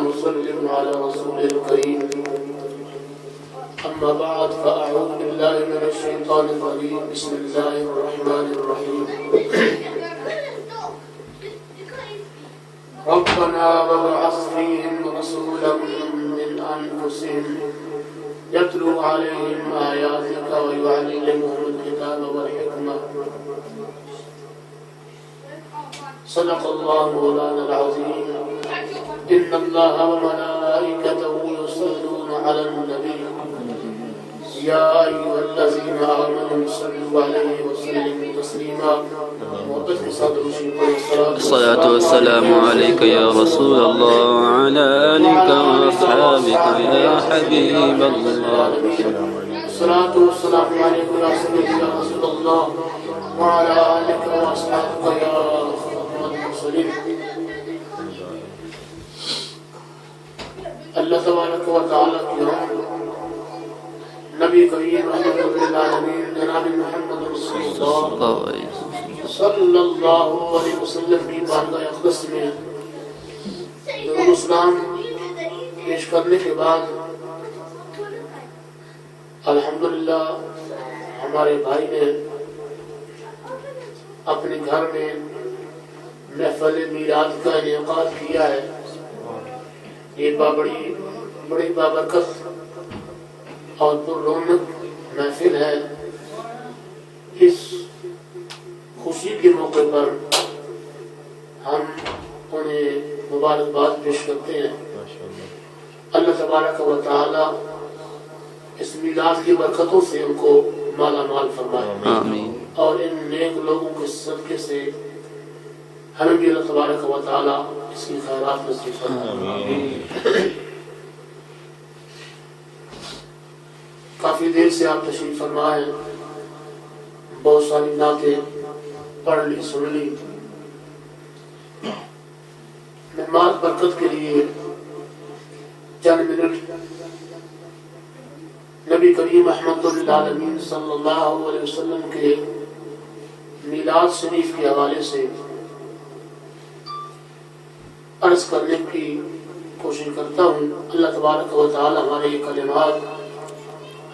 وسلم على رسول الكريم أما بعد فأعوذ بالله من الشيطان الرجيم بسم الله الرحمن الرحيم ربنا وابعث فيهم رسولا من أنفسهم يتلو عليهم آياتك ويعلمهم الكتاب والحكمة صدق الله مولانا العظيم إن الله وملائكته يصلون على النبي يا أيها الذين آمنوا صلوا عليه وسلموا تسليما الصلاة والسلام عليك يا رسول الله وعلى آلك وأصحابك يا حبيب الله. الصلاة والسلام عليك يا رسول الله وعلى آلك وأصحابك يا المرسلين. اللہ تبارک و تعالیٰ کی حمد نبی کریم رحمت للعالمین جناب محمد رسول اللہ صلی اللہ علیہ وسلم کی بارگاہ اقدس میں درود و سلام پیش کرنے کے بعد الحمدللہ ہمارے بھائی نے اپنے گھر میں محفل میلاد کا انعقاد کیا ہے. یہ بڑی بابرکت اور پر رونق محفل ہے. اس خوشی کے موقع پر ہم انہیں مبارکباد پیش کرتے ہیں. اللہ تبارک و تعالی اس میلاد کی برکتوں سے ان کو مالا مال فرمائے اور ان نیک لوگوں کے صدقے سے ہمیں بھی اللہ تبارک و تعالی اس کی خیرات نصیب فرمائے. کافی دیر سے آپ تشریف فرما ہیں, بہت ساری نعتیں پڑھ لی سن لی. مہمان برکت کے لیے چند منٹ نبی کریم احمد للعالمین صلی اللہ علیہ وسلم کے میلاد شریف کے حوالے سے عرض کرنے کی کوشش کرتا ہوں. اللہ تبارک و تعالی ہمارے یہ کلمات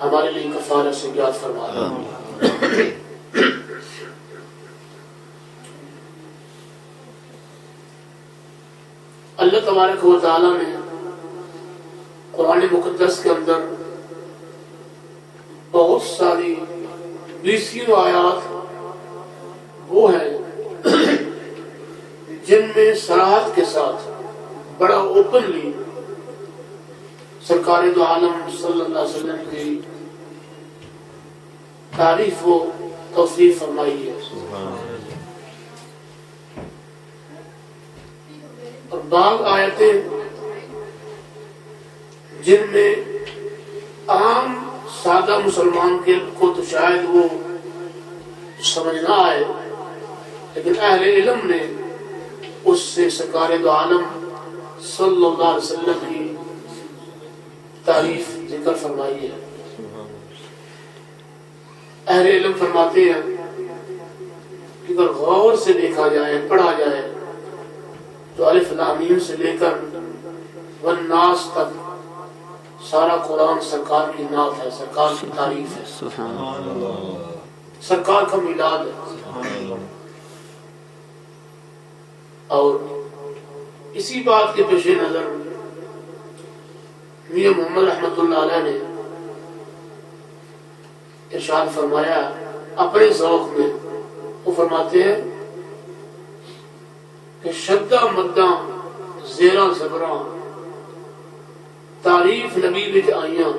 ہمارے لیے کفارہ سے یاد فرمائے. اللہ تبارک و تعالی نے قرآن مقدس کے اندر بہت ساری 20 آیات وہ ہیں جن میں صراحت کے ساتھ بڑا اوپنلی سرکار دو عالم صلی اللہ علیہ وسلم کی تعریف و توصیف فرمائی ہے. اور بعض آیتیں جن میں عام سادہ مسلمان کو تو شاید وہ سمجھ نہ آئے, لیکن اہل علم نے اس سے سرکار دو عالم صلی اللہ علیہ وسلم کی تعریف ذکر فرمائی ہے. اہل علم فرماتے ہیں کہ اگر غور سے دیکھا جائے پڑھا جائے تو الف لام میم سے لے کر والناس تک سارا قرآن سرکار کی نعت ہے, سرکار کی تعریف ہے, سرکار کا میلاد ہے. اور اسی بات کے پیش نظر میاں محمد رحمت اللہ علیہ نے ارشاد فرمایا اپنے ذوق میں. وہ فرماتے ہیں کہ شدہ مداں زیراں زبراں تعریف نبی وچ آئیاں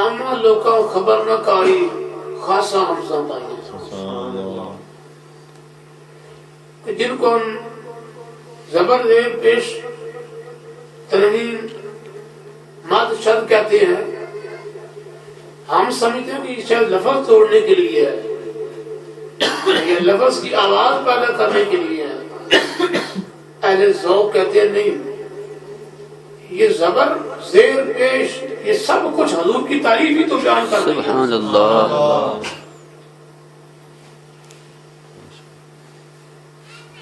آما لوکاں خبر نہ کاری خاصا حمزہ پائیاں. جن کو ہم زبر زیر پیش تنوین مد شد کہتے ہیں, ہم سمجھتے ہیں کہ یہ شاید لفظ توڑنے کے لیے ہے, یہ لفظ کی آواز پیدا کرنے کے لیے ہے. اہل ذوق کہتے ہیں نہیں, یہ زبر زیر پیش یہ سب کچھ حضور کی تعریف ہی تو بیان کرتے ہیں. سبحان اللہ.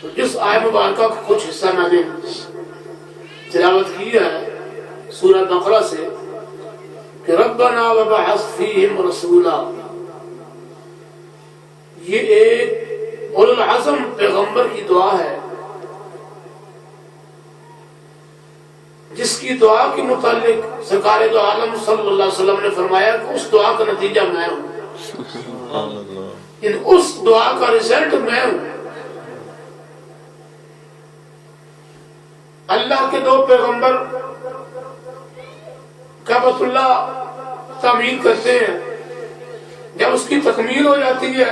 تو جس آیت مبارکہ کا کچھ حصہ میں نے تلاوت کی ہے سورہ بقرہ سے کہ ربنا وبعث فیہم رسولا. یہ ایک اولو العزم پیغمبر کی دعا ہے جس کی دعا کے متعلق سرکار دو عالم صلی اللہ علیہ وسلم نے فرمایا کہ اس دعا کا نتیجہ میں ہوں، یعنی اس دعا کا رزلٹ میں ہوں. اللہ کے دو پیغمبر کعبۃ اللہ تعمیر کرتے ہیں. جب اس کی تکمیل ہو جاتی ہے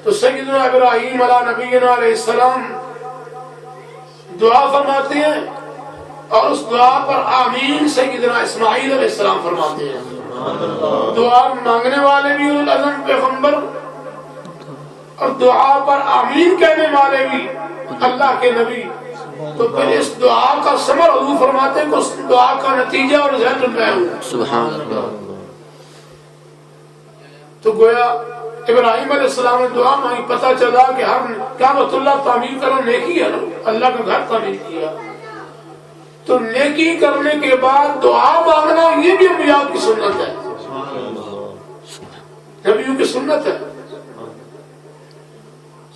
تو سیدنا ابراہیم علیہ نبینا علیہ السلام دعا فرماتے ہیں اور اس دعا پر آمین سیدنا اسماعیل علیہ السلام فرماتے ہیں. دعا مانگنے والے بھی اولو العزم پیغمبر اور دعا پر آمین کہنے والے بھی اللہ کے نبی. تو پھر اس دعا کا ثمر حضور فرماتے ہیں کہ اس دعا کا نتیجہ اور رزلٹ میں ہوں. سبحان اللہ. تو گویا ابراہیم علیہ السلام نے دعا مانگی، پتہ چلا کہ ہم کعبۃ اللہ تعمیر کرنا نیکی ہے، اللہ کا گھر تعمیر کیا. تو نیکی کرنے کے بعد دعا مانگنا یہ بھی انبیاء کی سنت ہے، نبیوں کی سنت ہے.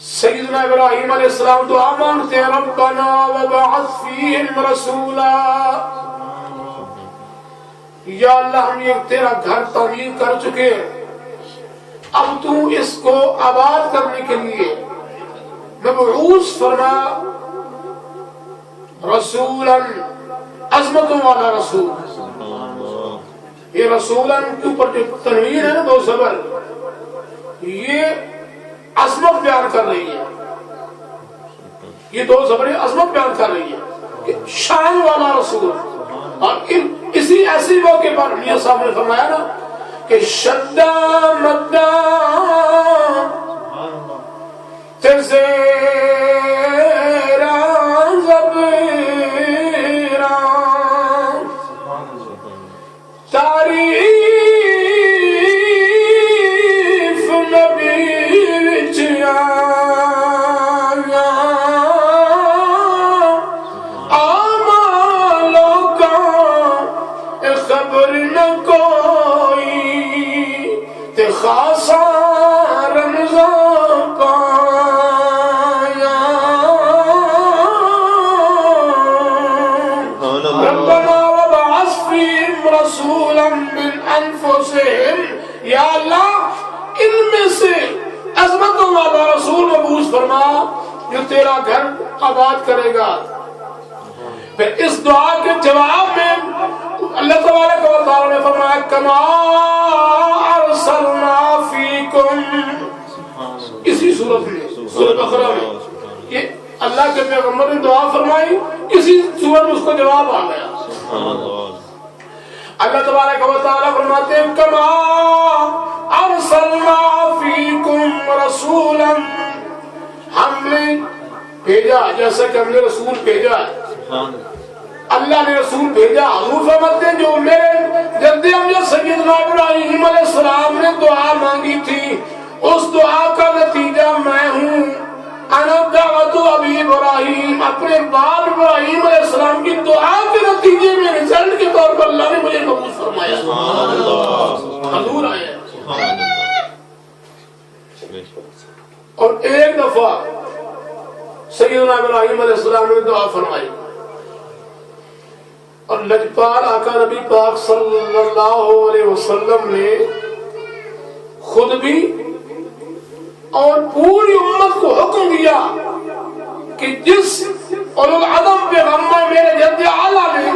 سیدنا ابراہیم علیہ السلام دعا مانگتے ہیں ربنا وبعث فیہم رسولا. یا اللہ ہم یہ تیرا گھر تعمیر کر چکے، اب تو اس کو آباد کرنے کے لیے مبعوث فرما رسولا، عظمتوں والا رسول. یہ رسولا کے اوپر جو تنوین ہے نا دو زبر، یہ عظمت بیان کر رہی ہے. یہ دو زبریں عظمت بیان کر رہی ہے کہ شان والا رسول. اور اسی ایسی موقع پر میاں صاحب نے فرمایا نا کہ شدہ مدہ تزیرہ زبیرہ تاریخ یا اللہ ان میں سے عظمتوں والا رسول مبعوث فرما جو تیرا گھر آباد کرے گا. پھر اس دعا کے جواب میں اللہ تبارک و تعالی نے فرمایا کما ارسلنا فیکم. اسی صورت میں سورہ بقرہ میں یہ اللہ کے پیغمبر نے دعا فرمائی، اسی صورت میں اس کو جواب آ گیا. اللہ تبارک و تعالی فرماتے ہیں کما ارسلنا فیکم رسولا، ہم نے بھیجا جیسا کہ ہم نے رسول بھیجا. اللہ نے رسول بھیجا. حضور فرماتے ہیں جو میرے جد امجد سیدنا ابراہیم علیہ السلام نے دعا مانگی تھی اس دعا کا نتیجہ میں ہوں. انا دعوت ابی ابراہیم، اپنے باپ ابراہیم علیہ السلام کی دعا کے نتیجے میں رزلٹ کے طور پر اللہ نے مجھے مبعوث فرمایا. حضور آئے. اور ایک دفعہ سیدنا ابراہیم علیہ السلام نے دعا فرمائی اور لجپال آقا نبی پاک صلی اللہ علیہ وسلم نے خود بھی اور پوری امت کو حکم دیا کہ جس اولو العزم پیغمبر میرے جد اعلیٰ نے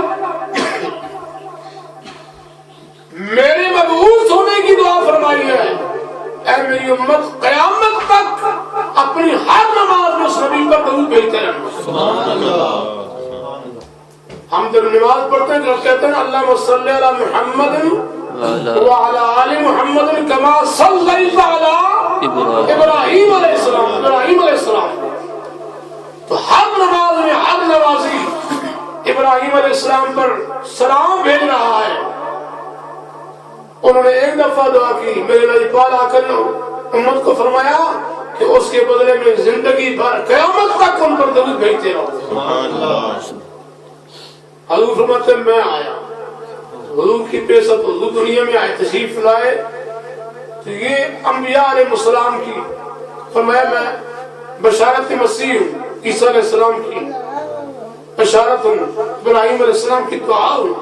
میرے مبعوث ہونے کی دعا فرمائی ہے، اے میری امت قیامت تک اپنی ہر نماز میں اس نبی پر درود بھیجتے رہنا. ہم جب نماز پڑھتے ہیں تو کہتے ہیں اللہم صلی علی محمد وعلی آل محمد کما صلیت علی ابراہیم علیہ السلام. تو ہر نماز میں ہر نمازی ابراہیم علیہ السلام پر سلام بھیج رہا ہے. انہوں نے ایک دفعہ دعا کی، میرے لجپال آ کر امت کو فرمایا کہ اس کے بدلے میں زندگی بھر قیامت تک ان پر درود بھیجتے رہو. حضور فرماتے میں آیا، حضور کی بعثت، حضور دنیا میں آئے، تشریف لائے تو یہ انبیاء علیہ السلام کی فرمایا میں بشارت مسیح ہوں، عیسیٰ علیہ السلام کی بشارت ہوں، ابراہیم علیہ السلام کی دعا ہوں،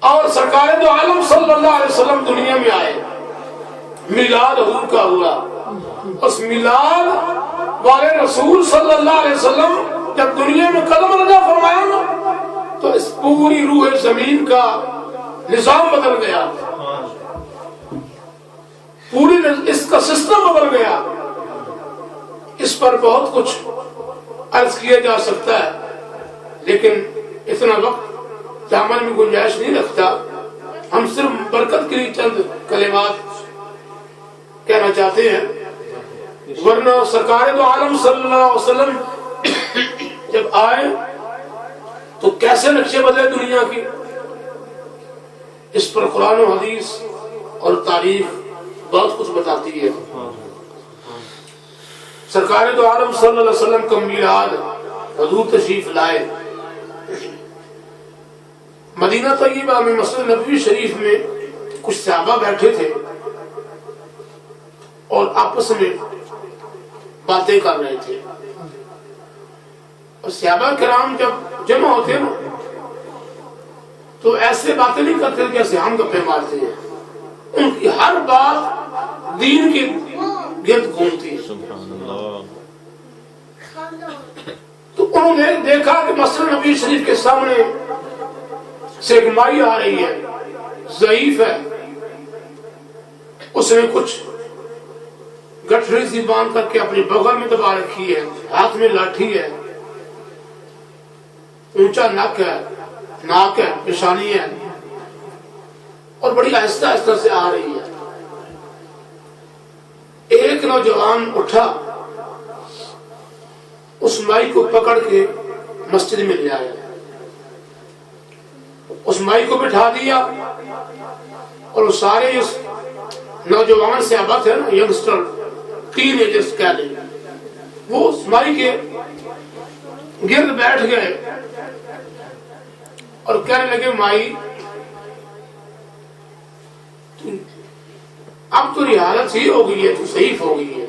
اور سرکار دو عالم صلی اللہ علیہ وسلم دنیا میں آئے، میلاد حضور کا ہوا، اس میلاد والے رسول صلی اللہ علیہ وسلم جب دنیا میں قدم رجا فرمایا نا تو اس پوری روح زمین کا نظام بدل گیا، پوری اس کا سسٹم بدل گیا۔ اس پر بہت کچھ عرض کیا جا سکتا ہے لیکن اتنا وقت عمل میں گنجائش نہیں رکھتا، ہم صرف برکت کے لیے چند کلمات کہنا چاہتے ہیں، ورنہ سرکار دو عالم صلی اللہ علیہ وسلم جب آئے تو کیسے نقشے بدلے دنیا کی، اس پر قرآن و حدیث اور تاریخ بہت کچھ بتاتی ہے۔ سرکار دو عالم صلی اللہ علیہ وسلم کا میلاد حضور تشریف لائے، مدینہ طیبہ میں مسجد نبوی شریف میں کچھ صحابہ بیٹھے تھے اور آپس میں باتیں کر رہے تھے، اور صحابہ کرام جب جمع ہوتے نا تو ایسے باتیں نہیں کرتے جیسے ہم گپے مارتے ہیں، ان کی ہر بات دین کے گرد گھومتی ہے۔ تو انہوں نے دیکھا کہ مسجد نبوی شریف کے سامنے سے ایک مائی آ رہی ہے، ضعیف ہے، اس نے کچھ گٹھری سی باندھ کر کے اپنی بغل میں دبا رکھی ہے، ہاتھ میں لاٹھی ہے، اونچا ناک ہے، پیشانی ہے، اور بڑی آہستہ آہستہ سے آ رہی ہے۔ ایک نوجوان اٹھا، اس مائی کو پکڑ کے مسجد میں لے آیا، اس مائی کو بٹھا دیا، اور سارے اس نوجوان صحابہ تھے نا، ینگسٹر، ٹین ایجرز کہہ لیں، وہ اس مائی کے گرد بیٹھ گئے اور کہنے لگے مائی اب تو یہ حالت ہی ہو گئی ہے، تو ضعیف ہو گئی ہے،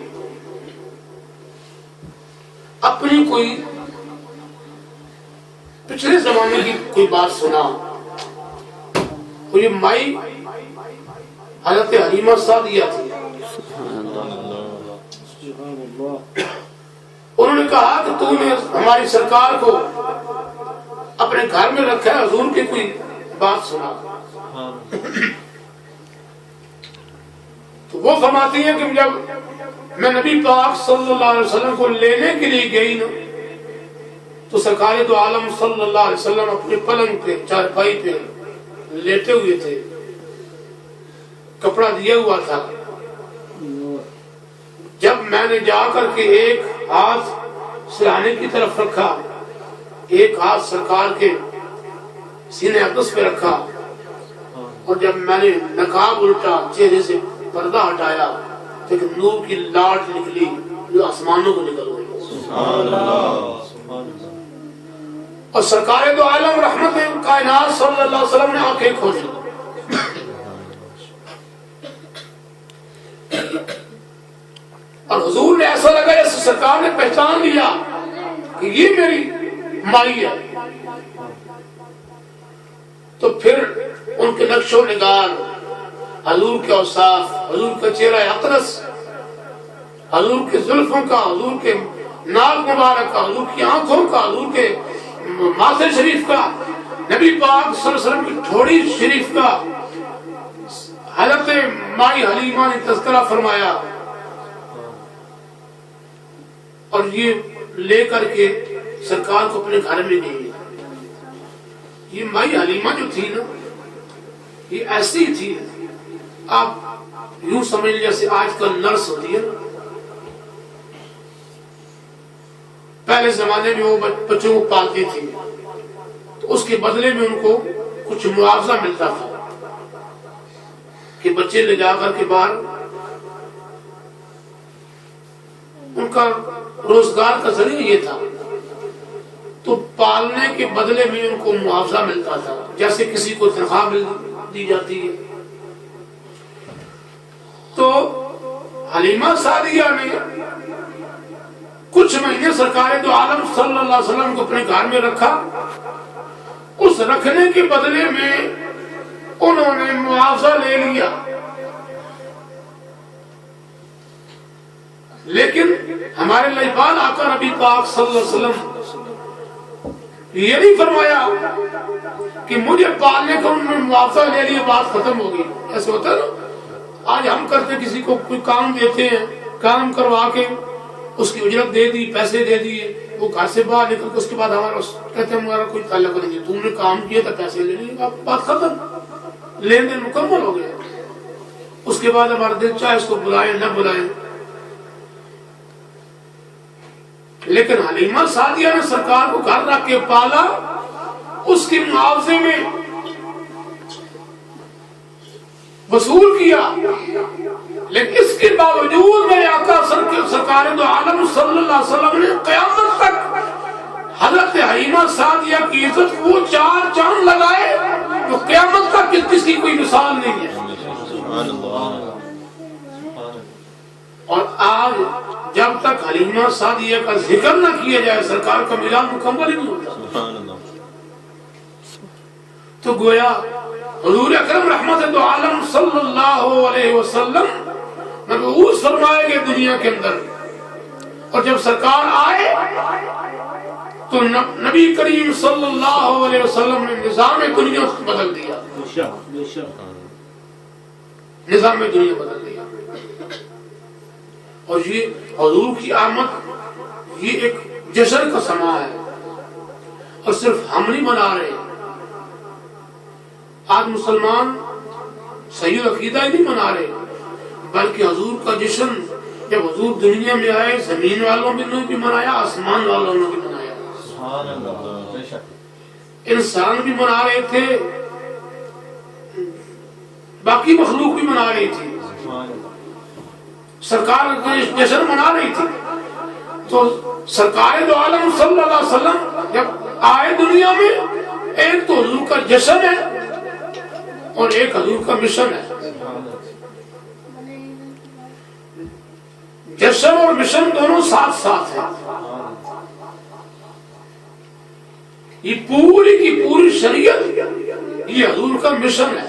اپنی کوئی پچھلے زمانے کی کوئی بات سنا۔ یہ مائی حضرت حلیمہ سعدیہ تھی، انہوں نے کہا کہ تو نے ہماری سرکار کو اپنے گھر میں رکھا ہے، حضور کی کوئی بات سنا۔ تو وہ فرماتی ہیں کہ جب میں نبی پاک صلی اللہ علیہ وسلم کو لینے کے لیے گئی نا تو سرکار دو عالم صلی اللہ علیہ وسلم اپنے پلنگ پہ، چارپائی پہ لیٹے ہوئے تھے، کپڑا دیا ہوا تھا۔ جب میں نے جا کر کے ایک ہاتھ سرہانے کی طرف رکھا، ایک ہاتھ سرکار کے سینے اقدس پہ رکھا، اور جب میں نے نقاب الٹا، چہرے سے پردہ ہٹایا، تو ایک نور کی لاٹ نکلی جو آسمانوں کو نکل گئی، اور سرکار دو عالم رحمت کائنات صلی اللہ علیہ وسلم نے آنکھیں کھولی، اور حضور نے ایسا لگا جیسے سرکار نے پہچان لیا کہ یہ میری مائی ہے۔ تو پھر ان کے نقش و نگار، حضور کے اوصاف، حضور کا چہرہ اقدس، حضور کے زلفوں کا، حضور کے ناک مبارک کا، حضور کی آنکھوں کا، حضور کے ماتھے شریف کا، نبی پاک صلی اللہ علیہ وسلم کی ٹھوڑی شریف کا حضرت مائی حلیمہ نے تذکرہ فرمایا، اور یہ لے کر کے سرکار کو اپنے گھر میں گئی۔ یہ مائی حلیمہ جو تھی نا، یہ ایسی تھی، آپ یوں سمجھ لیں جیسے آج کل نرس ہوتی ہے نا، پہلے زمانے میں وہ بچوں کو پالتی تھی تو اس کے بدلے میں ان کو کچھ معاوضہ ملتا تھا کہ بچے لے جا کر کے باہر ان کا روزگار کا ذریعہ یہ تھا۔ تو پالنے کے بدلے میں ان کو معاوضہ ملتا تھا، جیسے کسی کو تنخواہ دی جاتی ہے۔ تو حلیمہ سعدیہ نے کچھ مہینے سرکار دو عالم صلی اللہ علیہ وسلم کو اپنے گھر میں رکھا، اس رکھنے کے بدلے میں انہوں نے معاوضہ لے لیا، لیکن ہمارے لائبال آقا نبی پاک صلی اللہ علیہ وسلم یہ نہیں فرمایا کہ مجھے پالنے کا انہوں نے معاوضہ لے لیا بات ختم ہوگی۔ ایسے ہوتا ہے نا، آج ہم کرتے کسی کو کوئی کام دیتے ہیں، کام کروا کے اس کی اجرت دے دی، پیسے دے دیے، وہ گھر سے باہر نکل کے اس کے بعد ہمارا کہتے ہیں ہمارا کوئی تعلق نہیں، تم نے کام کیا تھا پیسے لے لیے، بات ختم، لین دین مکمل ہو گیا۔ اس کے بعد ہمارا دل چاہے اس کو بلائیں نہ بلائیں، لیکن حلیمہ سعدیہ نے سرکار کو گھر رکھ کے پالا، اس کے معاوضے میں وصول کیا، لیکن اس کے باوجود میرے آقا سرکار دو عالم صلی اللہ علیہ وسلم نے قیامت تک حضرت حلیمہ سعدیہ کی عزت وہ 4 چاند لگائے تو قیامت تک اس کی کوئی مثال نہیں ہے۔ اور آج جب تک حلیمہ سعدیہ کا ذکر نہ کیا جائے سرکار کا میلاد مکمل ہی نہیں ہوتا۔ تو گویا حضور اکرم رحمت دو عالم صلی اللہ علیہ وسلم مبعوث فرمائے گئے دنیا کے اندر، اور جب سرکار آئے تو نبی کریم صلی اللہ علیہ وسلم نے نظام دنیا بدل دیا، نظام دنیا بدل دیا۔ اور یہ حضور کی آمد یہ ایک جشن کا سما ہے، اور صرف ہم نہیں منا رہے، آج مسلمان صحیح عقیدہ ہی نہیں منا رہے، بلکہ حضور کا جشن جب حضور دنیا میں آئے زمین والوں نے بھی منایا، آسمان والوں نے بھی منایا، انسان بھی منا رہے تھے، باقی مخلوق بھی منا رہی تھی، سرکار جشن منا رہی تھی۔ تو سرکار دو عالم صلی اللہ علیہ وسلم جب آئے دنیا میں، ایک تو حضور کا جشن ہے اور ایک حضور کا مشن ہے۔ جشن اور مشن دونوں ساتھ ساتھ ہیں۔ یہ پوری کی پوری شریعت یہ حضور کا مشن ہے،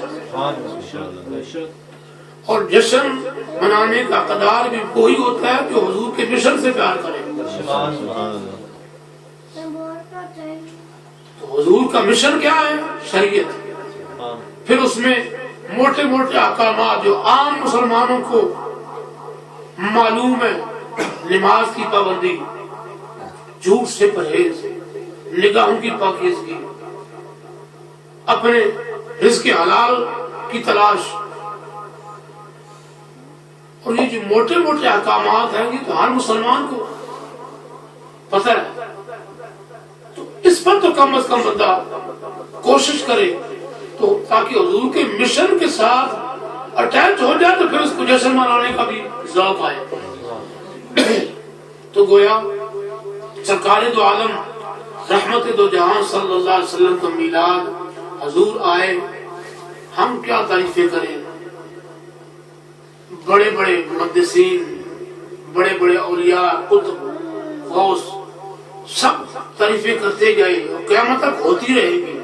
اور جشن منانے کا قدار بھی وہی ہوتا ہے جو حضور کے مشن سے پیار کرے۔ تو حضور کا مشن کیا ہے؟ شریعت۔ پھر اس میں موٹے موٹے احکامات جو عام مسلمانوں کو معلوم ہے، نماز کی پابندی، جھوٹ سے پرہیز، نگاہوں کی پاکیزگی، اپنے رزق حلال کی تلاش، اور یہ جو موٹے موٹے احکامات ہیں یہ تو ہر مسلمان کو پتہ ہے، تو اس پر تو کم از کم بندہ کوشش کرے تو تاکہ حضور کے مشن کے ساتھ اٹیچ ہو جائے، تو پھر اس کو جشن منانے کا بھی ذوق آئے۔ تو گویا سرکار دو عالم رحمت دو جہاں صلی اللہ علیہ وسلم کا میلاد، حضور آئے، ہم کیا تعریفیں کریں؟ بڑے بڑے محدثین، بڑے بڑے اولیاء، قطب، غوث، سب تعریفیں کرتے گئے اور قیامت تک ہوتی رہے گی۔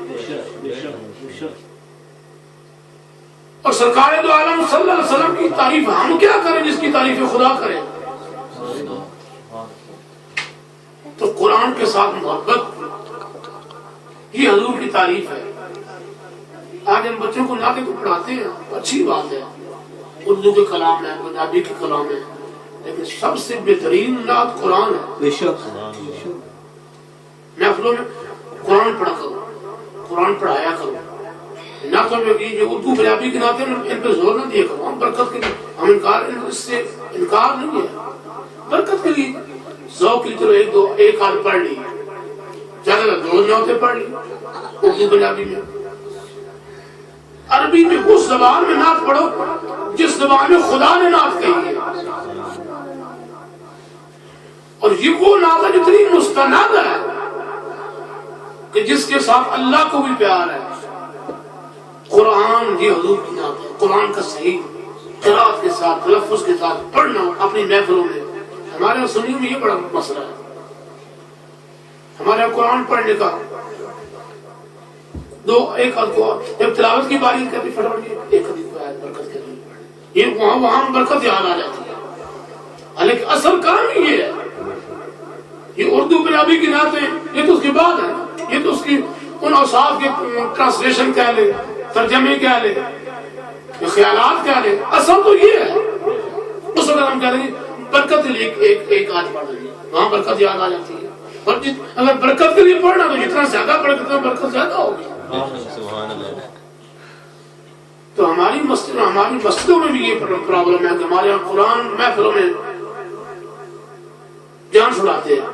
اور سرکار دو عالم صلی اللہ علیہ وسلم کی تعریف ہم کیا کریں جس کی تعریف خدا کریں؟ تو قرآن کے ساتھ محبت یہ حضور کی تعریف ہے۔ آج ہم بچوں کو نعتیں کو پڑھاتے ہیں، اچھی بات ہے، اردو کے کلام ہے، پنجابی کے کلام ہے، لیکن سب سے بہترین نعت قرآن ہے۔ محفلوں میں قرآن پڑھا کرو، قرآن پڑھایا کرو، نعتوں میں جو اردو پنجابی کی نعتیں ان پہ زور نہ دیا کرو، ہم برکت کے لیے، ہم اس سے انکار نہیں ہے، برکت کے لیے ذوق کی، چلو ایک آدھ پڑھ لی، زیادہ 2 نعتیں پڑھ لی اردو پنجابی میں۔ عربی میں اس زبان میں نعت پڑھو جس زبان میں خدا نے نعت کہی ہے، اور یہ وہ نعت جتنی مستند ہے جس کے ساتھ اللہ کو بھی پیار ہے. قرآن یہ حضور کی نعت ہے. قرآن کا صحیح قرات کے ساتھ تلفظ کے ساتھ پڑھنا اپنی محفلوں میں. ہمارے یہاں سنیوں میں یہ بڑا مسئلہ ہے. ہمارے یہاں قرآن پڑھنے کا ایک حد کو جب تلاوت کی باری کبھی فٹافٹ ایک حدیث کو آیت برکت کے لیے پڑھیں، یہ وہاں برکت یاد آ جاتی ہے. حالانکہ اصل کام ہی یہ ہے. یہ اردو پنجابی کی نعتیں یہ تو اس کے بعد ہے، یہ تو اس کی ان اوصاف کے ٹرانسلیشن کہہ لے، ترجمے کہہ لے، خیالات کہہ لے. اصل تو یہ ہے. اس وقت ہم کہہ رہے ہیں برکت کے لیے ایک آیت پڑھ رہی ہے، وہاں برکت یاد آ جاتی ہے. اگر برکت کے لیے پڑھنا تو جتنا زیادہ پڑھے اتنا برکت زیادہ ہوگی. تو ہماری مسجدوں میں بھی یہ پرابلم ہے کہ ہمارے یہاں قرآن محفلوں میں جان چھڑاتے ہیں.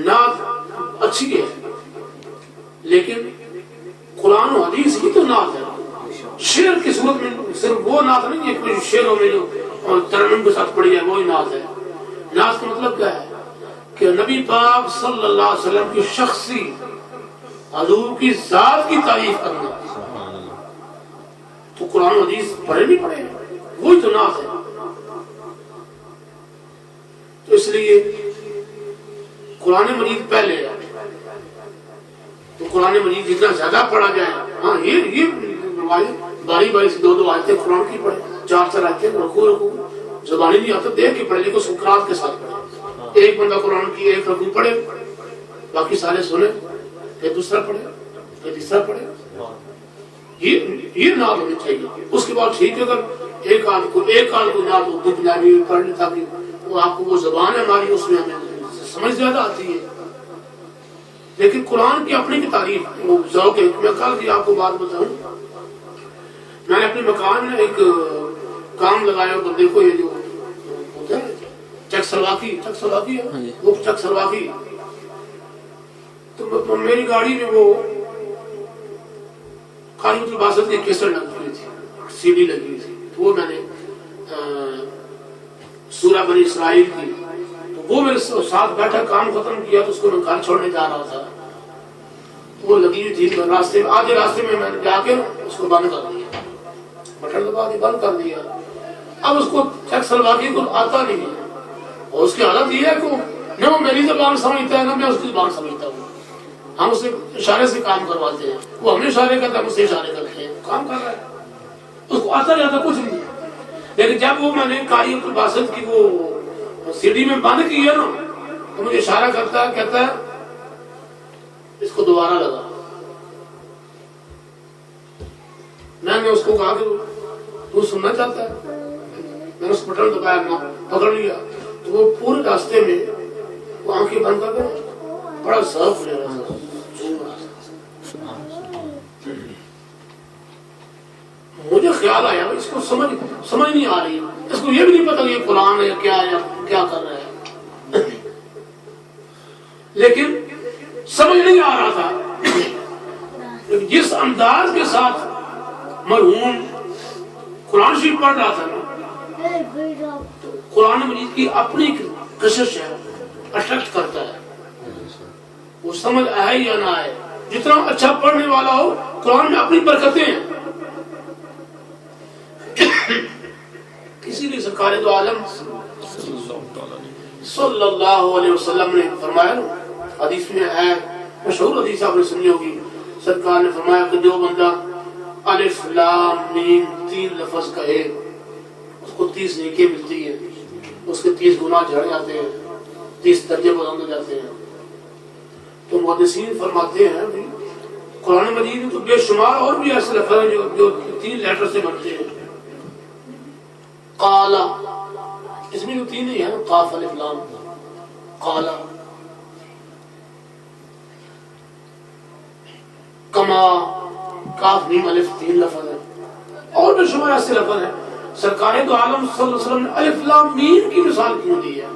نعت اچھی ہے لیکن قرآن و حدیث ہی تو نعت ہے. شعر کی صورت میں صرف وہ نعت نہیں ہے کہ شعروں میں جو ترنم کے ساتھ پڑھی ہے وہی نعت ہے. نعت کا مطلب کیا ہے کہ نبی پاک صلی اللہ علیہ وسلم کی شخصی حضور کی ذات کی تعریف کرنا. تو قرآن و حدیث پڑھے نہیں پڑھے وہی تو نعت ہے. تو اس لیے قرآن مجید پہلے ہے. تو قرآن مجید جتنا زیادہ پڑھا جائے. ہاں یہ باری باری سے دو آیتیں قرآن کی پڑھے، 4 آیتیں رکوع زبانی نہیں آتا دیکھ کے پڑھے لیکن سکرات کے ساتھ پڑھے. ایک بندہ قرآن کی ایک رکوع پڑھے باقی سارے سنے، پھر دوسرا پڑھے پھر تیسرا پڑھے. یہ نعت ہونی چاہیے. اس کے بعد ٹھیک ہے اگر ایک آدھ کو نعت اردو پنجابی میں پڑھ لیں تاکہ وہ آپ کو وہ زبان ہے ہماری اس میں ہمیں سمجھ زیادہ آتی ہے. لیکن قرآن کی اپنی کی تعریف وہ ذوق ہے. میں کل کی آپ کو بات بتاؤں، میں نے اپنے مکان میں ایک کام لگایا. تو دیکھو یہ جو ہوتا ہے چک سلواکی ہے وہ چک سلواکی. تو میری گاڑی میں وہ خالد الباسط کی کیسٹ لگی ہوئی تھی، سی ڈی لگی ہوئی تھی. تو وہ میں نے سورہ بنی اسرائیل کی، تو وہ میرے ساتھ بیٹھا کام ختم کیا تو اس کو میں گھر چھوڑنے جا رہا تھا. وہ لگی ہوئی تھی راستے میں، آدھے راستے میں نے جا کے اس کو بند کر دیا، بٹن دبا کے بند کر دیا. اب اس کو چیک سلواکی کو آتا نہیں ہے اور اس کی حالت یہ ہے کہ نہ وہ میری زبان سمجھتا ہے نہ میں اس کی زبان سمجھتا ہوں. ہم اسے اشارے سے کام کرواتے ہیں، وہ ہمیں اشارے کرتا ہے، ہم اسے اشارے کرتے ہیں. کام کر رہا ہے، اس کو آتا جاتا کچھ نہیں. لیکن جب وہ میں نے قاری عبدالباسط کی وہ سی ڈی میں بند کی ہے نا تو مجھے اشارہ کرتا ہے، کہتا ہے اس کو دوبارہ لگا. میں نے اس کو کہا کہ تو سننا چاہتا ہے. میں نے اس بٹن دبایا نا پکڑ لیا تو وہ پورے راستے میں وہ آنکھیں بند کر کے بڑا ذوق لے رہا تھا. مجھے خیال آیا اس کو سمجھ نہیں آ رہی، اس کو یہ بھی نہیں پتا کہ یہ قرآن ہے کیا کر رہا ہے. لیکن سمجھ نہیں آ رہا تھا. جس انداز کے ساتھ مرحوم قرآن شریف پڑھ رہا تھا نا، قرآن مجید کی اپنی کشش ہے، اٹریکٹ کرتا ہے. وہ سمجھ آئے یا نہ آئے، جتنا اچھا پڑھنے والا ہو قرآن میں اپنی برکتیں ہیں. اسی لیے سرکار دو عالم صلی اللہ علیہ وسلم نے فرمایا، حدیث میں ہے، مشہور حدیث آپ نے سنی ہوگی، سرکار نے فرمایا کہ جو بندہ الف لام میم 3 لفظ کہے اس کو 30 نیکی ملتی ہے، اس کے 30 گناہ جھڑ جاتے ہیں، 30 درجے بلند ہو جاتے ہیں. تو محدثین فرماتے ہیں قرآن مجید میں تو بے شمار اور بھی ایسے لفظ ہیں جو 3 لیٹر سے بنتے ہیں. قالا، اس میں جو 3 ہی ہے قاف الف لام. قالا، کما، کاف میم الف 3 لفظ ہیں، اور بے شمار ایسے لفظ ہیں. سرکار دو عالم صلی اللہ علیہ وسلم نے الف لام میم کی مثال کیوں دی ہے؟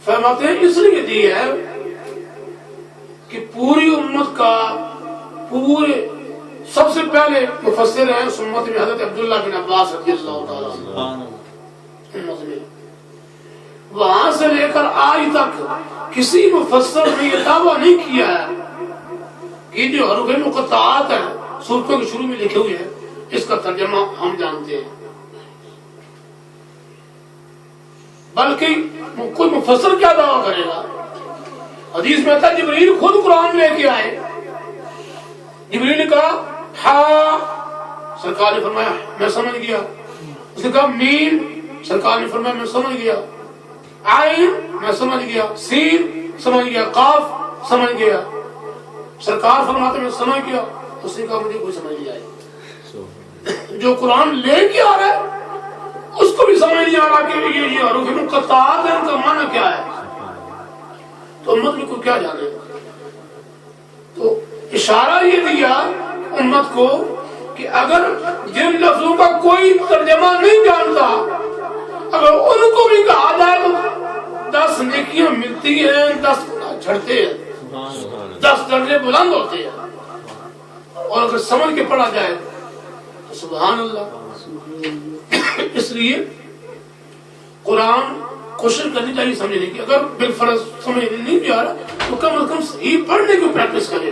فرماتے ہیں اس لیے دی ہے کہ پوری امت کا پورے سب سے پہلے مفسر ہیں اس امت میں حضرت عبداللہ بن عباس رضی اللہ تعالیٰ عنہ. وہاں سے لے لے کر آج تک کسی مفسر نے یہ دعویٰ نہیں کیا ہے کہ جو حروف مقطعات ہیں سورتوں کے شروع میں لکھے ہوئے ہیں اس کا ترجمہ ہم جانتے ہیں، بلکہ کوئی مفسر کیا دعویٰ کرے گا؟ حدیث میں آتا ہے جبریل خود قرآن لے کے آئے، جبریل نے کہا ہا، سرکار نے فرمایا میں سمجھ گیا، اس نے کہا میم، سرکار نے فرمایا میں سمجھ گیا، عین میں سمجھ گیا، سین سمجھ گیا، قاف سمجھ گیا، سرکار فرماتے میں سمجھ گیا، اس نے کہا مجھے کوئی سمجھ نہیں آئی۔ جو قرآن لے کے آ رہا ہے اس کو بھی سمجھ نہیں آ رہا کہ یہ حروف مقطعات ہیں، ان کا معنی کیا ہے، تو امت میں کوئی کیا جانے۔ تو اشارہ یہ دیا امت کو کہ اگر جن لفظوں کا کوئی ترجمہ نہیں جانتا اگر ان کو بھی کہا جائے تو 10 نیکیاں ملتی ہیں، 10 گناہ جھڑتے ہیں، 10 درجے بلند ہوتے ہیں، اور اگر سمجھ کے پڑھا جائے تو سبحان اللہ۔ اس لیے قرآن کوشش کرنی چاہیے سمجھنے کی، اگر بالفرض سمجھ نہیں بھی آ رہا تو کم از کم صحیح پڑھنے کی پریکٹس کرے۔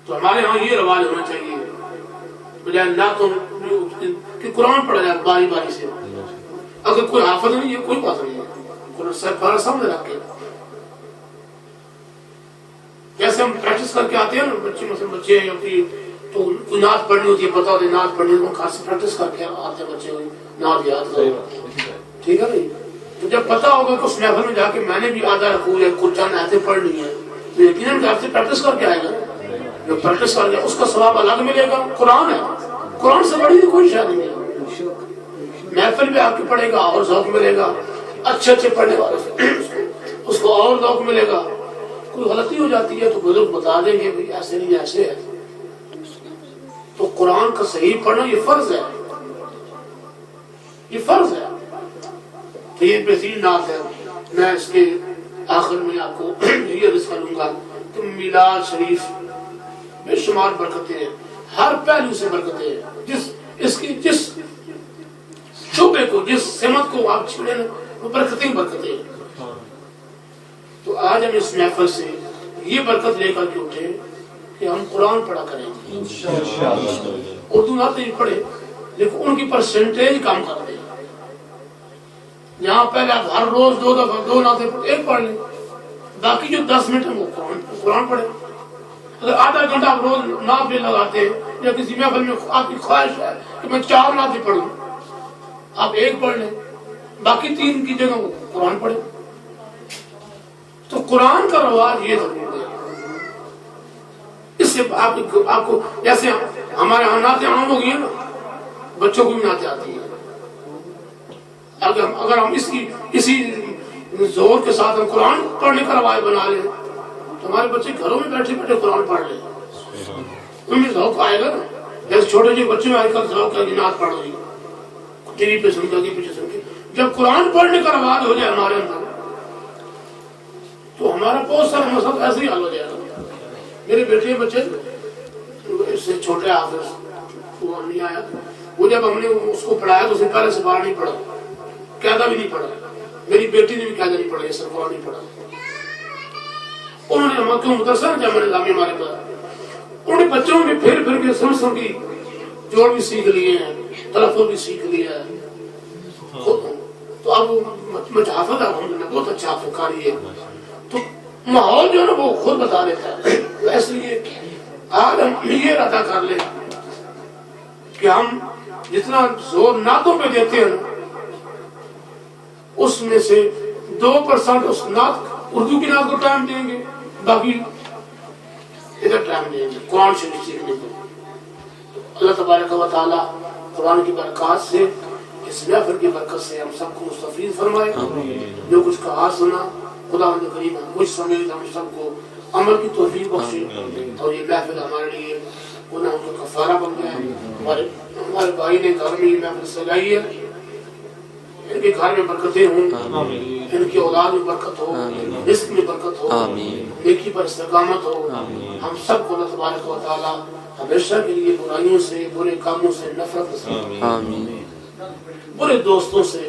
تو ہمارے ہاں یہ رواج ہونا چاہیے بجائے نہ تو کہ قرآن پڑھا جائے باری باری سے، اگر کوئی حافظ نہیں ہے کوئی بات نہیں ہے، قرآن صاحب پڑھا سامنے رکھ کے، جیسے ہم پریکٹس کر کے آتے ہیں نا، بچے مثلا بچے ہیں تو کوئی نعت پڑھنی ہوتی ہے، پتا ہوتی ہے نعت پڑھنی ہے، خاص پریکٹس کر کے آتے ہیں بچے نعت یاد کرو، ٹھیک ہے نہیں؟ تو جب پتا ہوگا کہ اس محفل میں جا کے میں نے بھی آدھا رکوع یا کچھ چند آیتیں پڑھنی ہے تو یقیناً آپ سے پریکٹس کر کے آئے گا، جو پریکٹس کر گیا اس کا ثواب الگ ملے گا۔ قرآن ہے، قرآن سے بڑی کوئی شے نہیں ہے، محفل میں آ کے پڑھے گا اور ذوق ملے گا، اچھے اچھے پڑھنے والے سے اس کو اور ذوق ملے گا۔ کوئی غلطی ہو جاتی ہے تو بزرگ بتا دیں گے بھائی ایسے نہیں ایسے ہے۔ تو قرآن کا صحیح پڑھنا یہ فرض ہے، یہ فرض ہے۔ تو یہ بہترین نعت ہے، میں اس کے آخر میں آپ کو یہ عرض کروں گا کہ میلاد شریف بے شمار برکتیں ہیں، ہر پہلو سے برکتیں ہیں، جس شعبے کو جس سمت کو آپ چھوڑیں وہ برکتیں برکتیں ہیں۔ تو آج ہم اس محفل سے یہ برکت لے کر کے اٹھے کہ ہم قرآن پڑھا کریں، اردو نعتیں ہی پڑھے لیکن ان کی پرسنٹیج کم کر دیں۔ یہاں پہلے آپ ہر روز 2 دفعہ 2 نعتیں ایک پڑھ لیں، باقی جو 10 منٹ ہے وہ قرآن پڑھیں۔ اگر آدھا گھنٹہ آپ روز نعت بھی لگاتے ہیں یا کسی محفل میں آپ کی خواہش ہے کہ میں 4 نعتیں پڑھوں، آپ 1 پڑھ لیں، باقی 3 کی جگہ وہ قرآن پڑھیں۔ تو قرآن کا رواج یہ ضرور ہے، اس سے آپ کو جیسے ہمارے یہاں نعتیں عام ہو گئی ہیں نا، بچوں کو بھی نعتیں آتی ہیں۔ اگر ہم اسی زور کے ساتھ ہم قرآن پڑھنے کا رواج بنا لیں تو ہمارے بچے گھروں میں بیٹھے بیٹھے قرآن پڑھ لیں، ان میں ذوق آئے گا نا۔ جیسے چھوٹے جو بچے میں آج کل ذوق ہے کہ نعت پڑھ رہی، ٹی وی پہ سن کے پیچھے سن کے، جب قرآن پڑھنے کا رواج ہو جائے ہمارے اندر تو ہمارا بہت سارا مسئلہ ایسے ہی حل ہو جائے گا۔ میرے بیٹے بچے اس سے چھوٹے حافظ وہ نہیں آیا، وہ جب ہم نے اس کو پڑھایا تو اس نے پہلے سے باہر نہیں پڑھا، قاعدہ بھی نہیں پڑھا، میری بیٹی نے بھی قاعدہ نہیں پڑھا، یہ سر قرآن نہیں پڑھا۔ انہوں نے ہمارے مدرسہ جب میں نے لامی ہمارے پاس انہوں نے بچوں میں پھر کے سن کی جوڑ بھی سیکھ لیے ہیں، تلفظ بھی سیکھ لیا ہے، تو اب حافظ الحمدللہ بہت اچھا حافظ قاری ہے۔ تو ماحول جو ہے نا وہ خود بتا دیتا ہے، اس لیے آج ہم یہ ارادہ کر لیں کہ ہم جتنا زور نعتوں پہ دیتے ہیں اس میں سے 2% اس نعت اردو کی نعت کو ٹائم دیں گے، باقی ادھر ٹائم دیں گے قرآن شریف سیکھنے کو۔ اللہ تبارک و تعالی قرآن کی برکات سے، اس محفل کی برکت سے ہم سب کو مستفید فرمائے۔ جو کچھ کہا سنا خدا کریم مجھ سمیت ہم سب کو عمل کی توفیق بخشے، اور یہ محفل ہمارے لیے گناہوں کا کفارہ بن جائے۔ ہمارے بھائی نے گھر میں یہ محفل سجائی ہے، ان کے گھر میں برکتیں ہوں، ان کی اولاد میں برکت ہو، رزق میں برکت ہو، نیکی پر استقامت ہو۔ ہم سب کو اللہ تبارک و تعالی ہمیشہ کے لیے برائیوں سے، برے کاموں سے نفرت نصیب، برے دوستوں سے